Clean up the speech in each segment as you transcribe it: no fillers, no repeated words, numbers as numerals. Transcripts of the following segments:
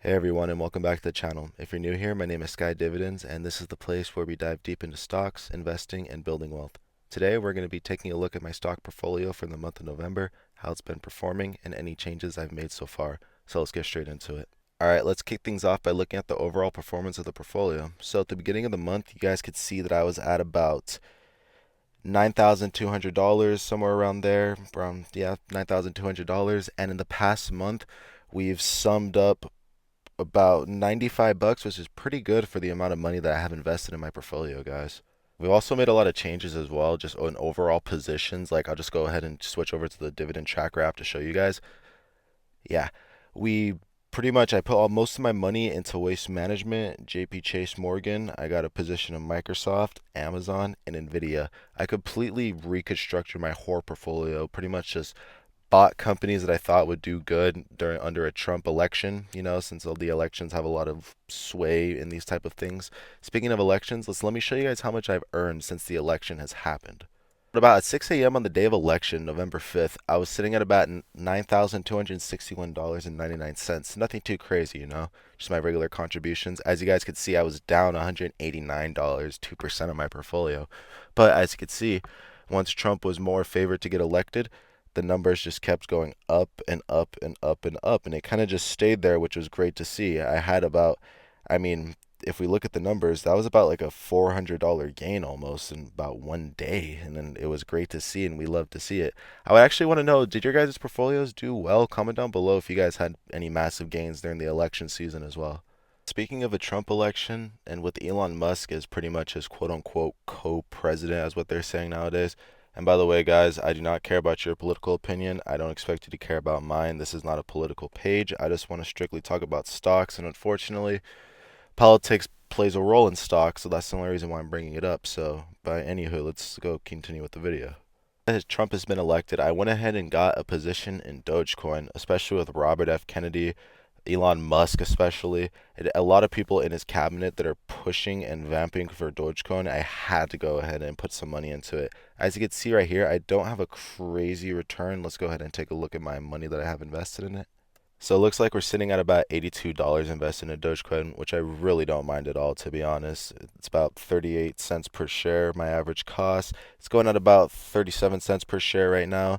Hey everyone, and welcome back to the channel. If you're new here, my name is Sky Dividends, and this is the place where we dive deep into stocks, investing, and building wealth. Today, we're going to be taking a look at my stock portfolio for the month of November, how it's been performing, and any changes I've made so far. So let's get straight into it. Alright, let's kick things off by looking at the overall performance of the portfolio. So at the beginning of the month, you guys could see that I was at about $9,200, somewhere around there, around, yeah, $9,200. And in the past month, we've summed up about 95 bucks, which is pretty good for the amount of money that I have invested in my portfolio, guys. We've also made a lot of changes as well, just on overall positions. Like, I'll just go ahead and switch over to the dividend tracker app to show you guys. Yeah, we pretty much, I put most of my money into waste management, JP Chase Morgan. I got a position in Microsoft, Amazon, and Nvidia. I completely reconstructed my whole portfolio, pretty much just bought companies that I thought would do good during under a Trump election, since all the elections have a lot of sway in these type of things. Speaking of elections, let me show you guys how much I've earned since the election has happened. About at 6 a.m. on the day of election, November 5th, I was sitting at about $9,261.99. Nothing too crazy, just my regular contributions. As you guys could see, I was down $189, 2% of my portfolio. But as you could see, once Trump was more favored to get elected, the numbers just kept going up and up and up and up, and it kind of just stayed there, which was great to see. I had about, I mean, if we look at the numbers, that was about like a $400 gain almost in about one day, and then it was great to see, and we love to see it. I would actually want to know, did your guys' portfolios do well? Comment down below if you guys had any massive gains during the election season as well. Speaking of a Trump election, and with Elon Musk as pretty much his quote unquote co-president, as what they're saying nowadays. And by the way, guys, I do not care about your political opinion. I don't expect you to care about mine. This is not a political page. I just want to strictly talk about stocks, and unfortunately, politics plays a role in stocks, so that's the only reason why I'm bringing it up. So, by anywho, let's go continue with the video. As Trump has been elected, I went ahead and got a position in Dogecoin, especially with Robert F. Kennedy, Elon Musk, especially. A lot of people in his cabinet that are pushing and vamping for Dogecoin. I had to go ahead and put some money into it. As you can see right here, I don't have a crazy return. Let's go ahead and take a look at my money that I have invested in it. So it looks like we're sitting at about $82 invested in Dogecoin, which I really don't mind at all, to be honest. It's about 38 cents per share, my average cost. It's going at about 37 cents per share right now.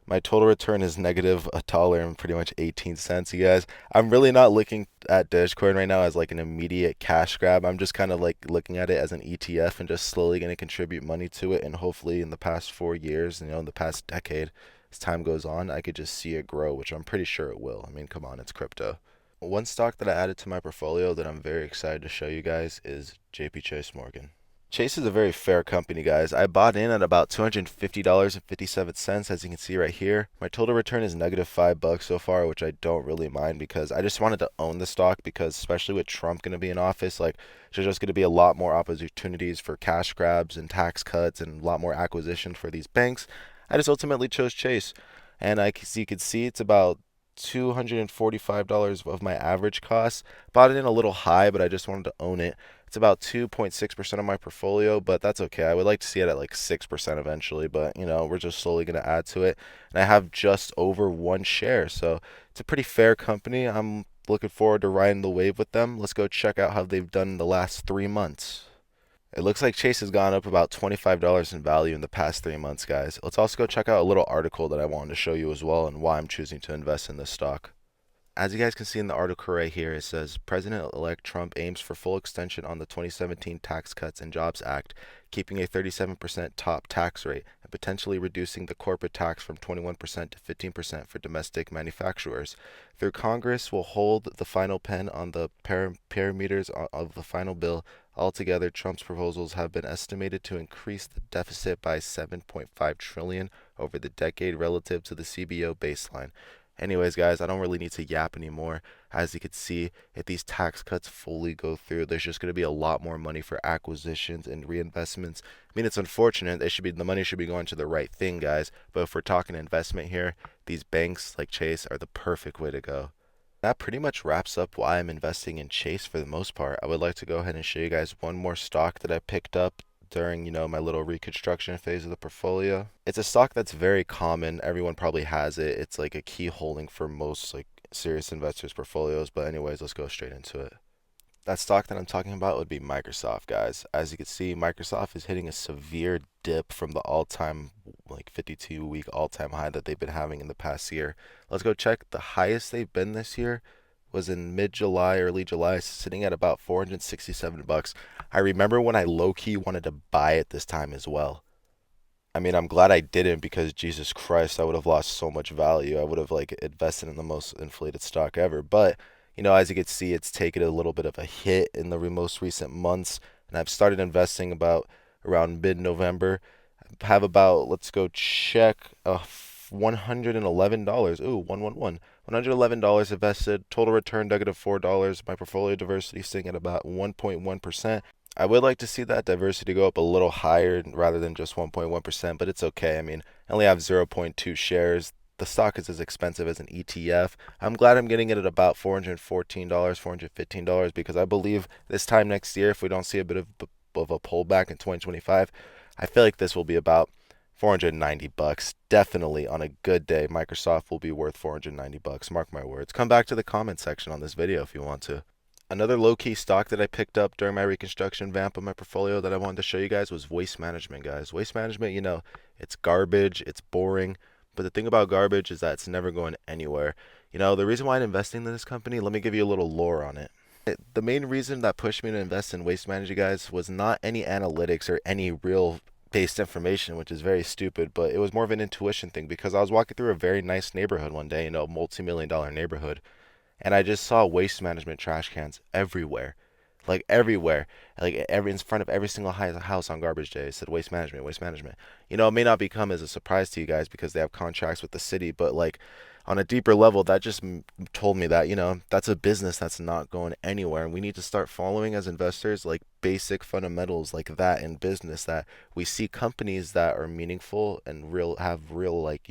My total return is negative a dollar and pretty much 18 cents, you guys. I'm really not looking at Dogecoin right now as like an immediate cash grab. I'm just kind of like looking at it as an ETF and just slowly going to contribute money to it. And hopefully in the past 4 years, in the past decade, as time goes on, I could just see it grow, which I'm pretty sure it will. I mean, come on, it's crypto. One stock that I added to my portfolio that I'm very excited to show you guys is JP Chase Morgan. Chase is a very fair company, guys. I bought in at about $250.57, as you can see right here. My total return is negative $5 so far, which I don't really mind because I just wanted to own the stock because especially with Trump going to be in office, like there's just going to be a lot more opportunities for cash grabs and tax cuts and a lot more acquisition for these banks. I just ultimately chose Chase. And as you can see, it's about $245 of my average cost. Bought it in a little high, but I just wanted to own it. It's about 2.6% of my portfolio, but that's okay. I would like to see it at like 6% eventually, but we're just slowly going to add to it. And I have just over one share, so it's a pretty fair company. I'm looking forward to riding the wave with them. Let's go check out how they've done in the last 3 months. It looks like Chase has gone up about $25 in value in the past 3 months, guys. Let's also go check out a little article that I wanted to show you as well and why I'm choosing to invest in this stock. As you guys can see in the article right here, it says President-elect Trump aims for full extension on the 2017 Tax Cuts and Jobs Act, keeping a 37% top tax rate and potentially reducing the corporate tax from 21% to 15% for domestic manufacturers. Through Congress will hold the final pen on the parameters of the final bill. Altogether, Trump's proposals have been estimated to increase the deficit by 7.5 trillion over the decade relative to the CBO baseline. Anyways, guys, I don't really need to yap anymore. As you can see, if these tax cuts fully go through, there's just going to be a lot more money for acquisitions and reinvestments. I mean, it's unfortunate. The money should be going to the right thing, guys. But if we're talking investment here, these banks like Chase are the perfect way to go. That pretty much wraps up why I'm investing in Chase for the most part. I would like to go ahead and show you guys one more stock that I picked up during, my little reconstruction phase of the portfolio. It's a stock that's very common. Everyone probably has it. It's like a key holding for most like serious investors' portfolios. But anyways, let's go straight into it. That stock that I'm talking about would be Microsoft, guys. As you can see, Microsoft is hitting a severe dip from the all-time, like 52-week all-time high that they've been having in the past year. Let's go check. The highest they've been this year was in mid-July, early July, sitting at about 467 bucks. I remember when I low-key wanted to buy it this time as well. I mean, I'm glad I didn't because Jesus Christ, I would have lost so much value. I would have like invested in the most inflated stock ever. But, as you can see, it's taken a little bit of a hit in the most recent months, and I've started investing about around mid-November. I have about, let's go check, $111. Ooh, 111. $111 invested, total return -$4. My portfolio diversity sitting at about 1.1%. I would like to see that diversity go up a little higher rather than just 1.1%, but it's okay. I mean, I only have zero point 0.2 shares. The stock is as expensive as an ETF. I'm glad I'm getting it at about $414, $415 because I believe this time next year, if we don't see a bit of a pullback in 2025, I feel like this will be about 490 bucks. Definitely on a good day, Microsoft will be worth 490 bucks. Mark my words. Come back to the comment section on this video if you want to. Another low-key stock that I picked up during my reconstruction vamp of my portfolio that I wanted to show you guys was waste management, guys. Waste management, it's garbage, it's boring, but the thing about garbage is that it's never going anywhere. The reason why I'm investing in this company, let me give you a little lore on it. The main reason that pushed me to invest in waste management, guys, was not any analytics or any real based information, which is very stupid, but it was more of an intuition thing because I was walking through a very nice neighborhood one day, multi-million dollar neighborhood, and I just saw waste management trash cans everywhere, like everywhere, like every in front of every single house on garbage day. It said waste management, waste management. It may not become as a surprise to you guys because they have contracts with the city, but like on a deeper level, that just told me that that's a business that's not going anywhere, and we need to start following as investors like basic fundamentals like that in business that we see companies that are meaningful and real have real like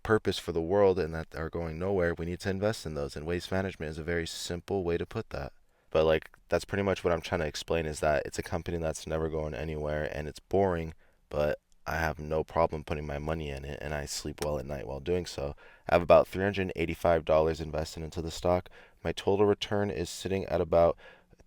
purpose for the world and that are going nowhere. We need to invest in those, and waste management is a very simple way to put that. But like that's pretty much what I'm trying to explain is that it's a company that's never going anywhere and it's boring, but I have no problem putting my money in it and I sleep well at night while doing so. I have about $385 invested into the stock. My total return is sitting at about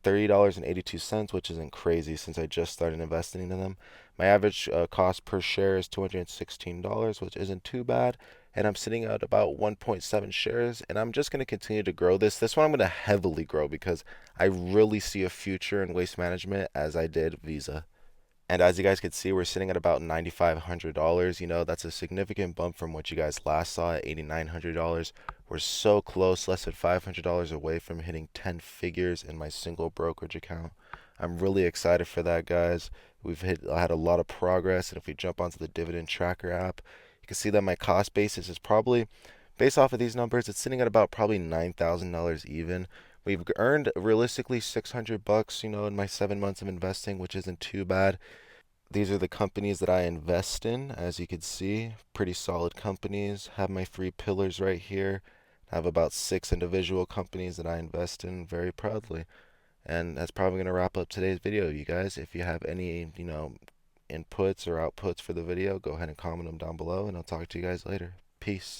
$30.82, which isn't crazy since I just started investing in them. My average cost per share is $216, which isn't too bad. And I'm sitting at about 1.7 shares, and I'm just going to continue to grow this. This one I'm going to heavily grow because I really see a future in waste management as I did Visa. And as you guys can see, we're sitting at about $9,500. That's a significant bump from what you guys last saw at $8,900. We're so close, less than $500 away from hitting 10 figures in my single brokerage account. I'm really excited for that, guys. Had a lot of progress, and if we jump onto the dividend tracker app, you can see that my cost basis is probably, based off of these numbers, it's sitting at about probably $9,000 even. We've earned realistically 600 bucks, in my 7 months of investing, which isn't too bad. These are the companies that I invest in, as you can see, pretty solid companies. Have my three pillars right here. I have about 6 individual companies that I invest in very proudly. And that's probably going to wrap up today's video, you guys. If you have any, inputs or outputs for the video, go ahead and comment them down below, and I'll talk to you guys later. Peace.